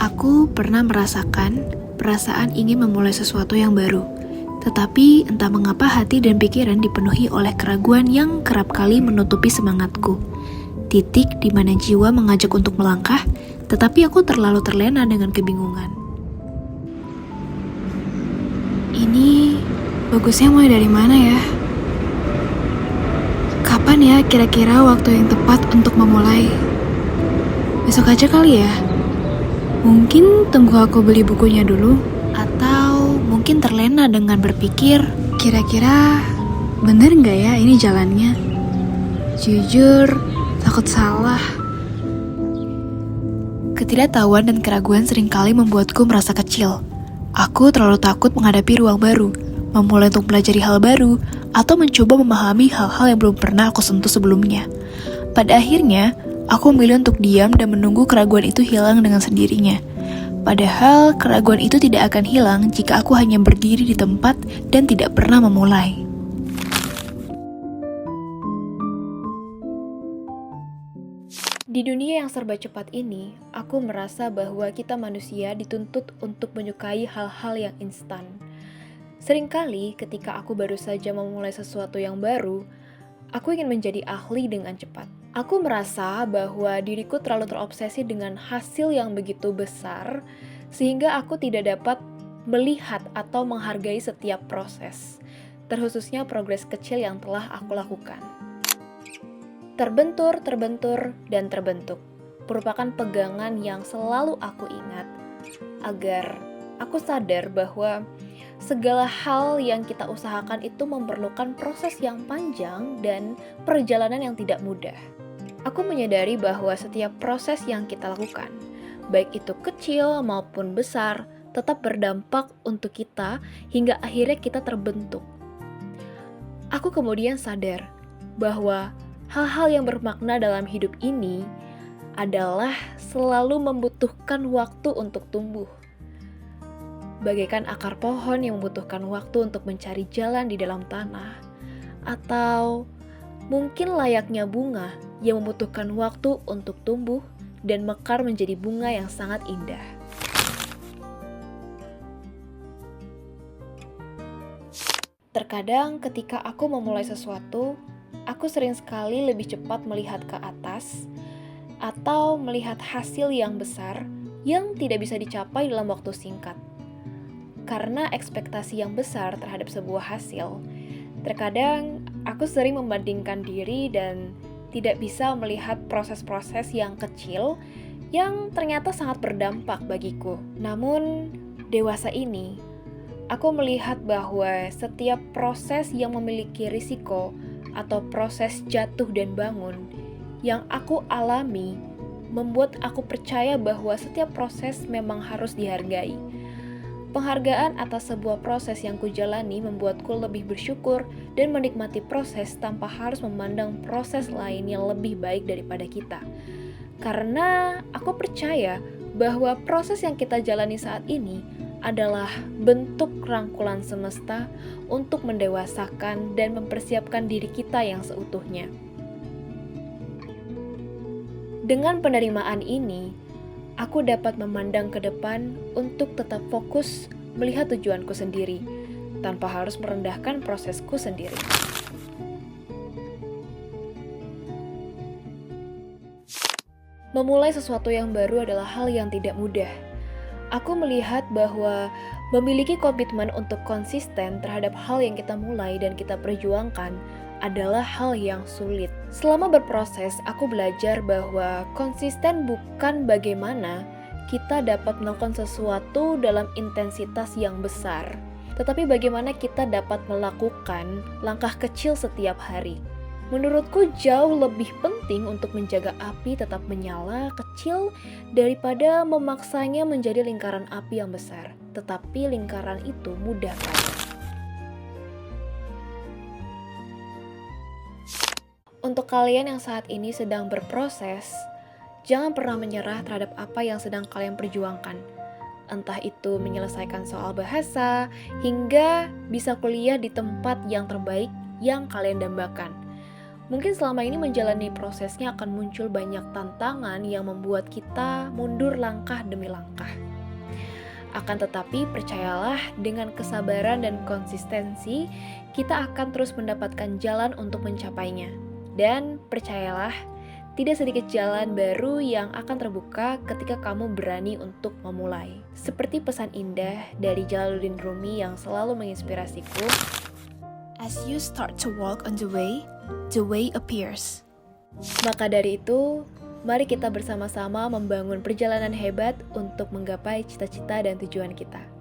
Aku pernah merasakan perasaan ingin memulai sesuatu yang baru. Tetapi entah mengapa hati dan pikiran dipenuhi oleh keraguan yang kerap kali menutupi semangatku. Titik di mana jiwa mengajak untuk melangkah, tetapi aku terlalu terlena dengan kebingungan. Ini bagusnya mulai dari mana ya? Kapan ya kira-kira waktu yang tepat untuk memulai? Besok aja kali ya? Mungkin tunggu aku beli bukunya dulu. Atau mungkin terlena dengan berpikir, kira-kira bener nggak ya ini jalannya? Jujur, takut salah. Ketidaktahuan dan keraguan seringkali membuatku merasa kecil. Aku terlalu takut menghadapi ruang baru, memulai untuk belajar hal baru, atau mencoba memahami hal-hal yang belum pernah aku sentuh sebelumnya. Pada akhirnya, aku memilih untuk diam dan menunggu keraguan itu hilang dengan sendirinya. Padahal keraguan itu tidak akan hilang jika aku hanya berdiri di tempat dan tidak pernah memulai. Di dunia yang serba cepat ini, aku merasa bahwa kita manusia dituntut untuk menyukai hal-hal yang instan. Seringkali ketika aku baru saja memulai sesuatu yang baru, aku ingin menjadi ahli dengan cepat. Aku merasa bahwa diriku terlalu terobsesi dengan hasil yang begitu besar, sehingga aku tidak dapat melihat atau menghargai setiap proses, terkhususnya progres kecil yang telah aku lakukan. Terbentur, dan terbentuk merupakan pegangan yang selalu aku ingat, agar aku sadar bahwa segala hal yang kita usahakan itu memerlukan proses yang panjang dan perjalanan yang tidak mudah. Aku menyadari bahwa setiap proses yang kita lakukan, baik itu kecil maupun besar, tetap berdampak untuk kita hingga akhirnya kita terbentuk. Aku kemudian sadar bahwa hal-hal yang bermakna dalam hidup ini adalah selalu membutuhkan waktu untuk tumbuh. Bagaikan akar pohon yang membutuhkan waktu untuk mencari jalan di dalam tanah, atau mungkin layaknya bunga yang membutuhkan waktu untuk tumbuh dan mekar menjadi bunga yang sangat indah. Terkadang ketika aku memulai sesuatu, aku sering sekali lebih cepat melihat ke atas atau melihat hasil yang besar yang tidak bisa dicapai dalam waktu singkat. Karena ekspektasi yang besar terhadap sebuah hasil, terkadang aku sering membandingkan diri dan tidak bisa melihat proses-proses yang kecil yang ternyata sangat berdampak bagiku. Namun, dewasa ini, aku melihat bahwa setiap proses yang memiliki risiko atau proses jatuh dan bangun yang aku alami membuat aku percaya bahwa setiap proses memang harus dihargai. Penghargaan atas sebuah proses yang kujalani membuatku lebih bersyukur dan menikmati proses tanpa harus memandang proses lain yang lebih baik daripada kita. Karena aku percaya bahwa proses yang kita jalani saat ini adalah bentuk rangkulan semesta untuk mendewasakan dan mempersiapkan diri kita yang seutuhnya. Dengan penerimaan ini, aku dapat memandang ke depan untuk tetap fokus melihat tujuanku sendiri, tanpa harus merendahkan prosesku sendiri. Memulai sesuatu yang baru adalah hal yang tidak mudah. Aku melihat bahwa memiliki komitmen untuk konsisten terhadap hal yang kita mulai dan kita perjuangkan adalah hal yang sulit. Selama berproses, aku belajar bahwa konsisten bukan bagaimana kita dapat melakukan sesuatu dalam intensitas yang besar, tetapi bagaimana kita dapat melakukan langkah kecil setiap hari. Menurutku jauh lebih penting untuk menjaga api tetap menyala kecil daripada memaksanya menjadi lingkaran api yang besar, tetapi lingkaran itu mudah padam. Untuk kalian yang saat ini sedang berproses, jangan pernah menyerah terhadap apa yang sedang kalian perjuangkan. Entah itu menyelesaikan soal bahasa, hingga bisa kuliah di tempat yang terbaik yang kalian dambakan. Mungkin selama ini menjalani prosesnya akan muncul banyak tantangan yang membuat kita mundur langkah demi langkah. Akan tetapi percayalah, dengan kesabaran dan konsistensi, kita akan terus mendapatkan jalan untuk mencapainya. Dan percayalah, tidak sedikit jalan baru yang akan terbuka ketika kamu berani untuk memulai. Seperti pesan indah dari Jalaluddin Rumi yang selalu menginspirasiku, "As you start to walk on the way appears." Maka dari itu, mari kita bersama-sama membangun perjalanan hebat untuk menggapai cita-cita dan tujuan kita.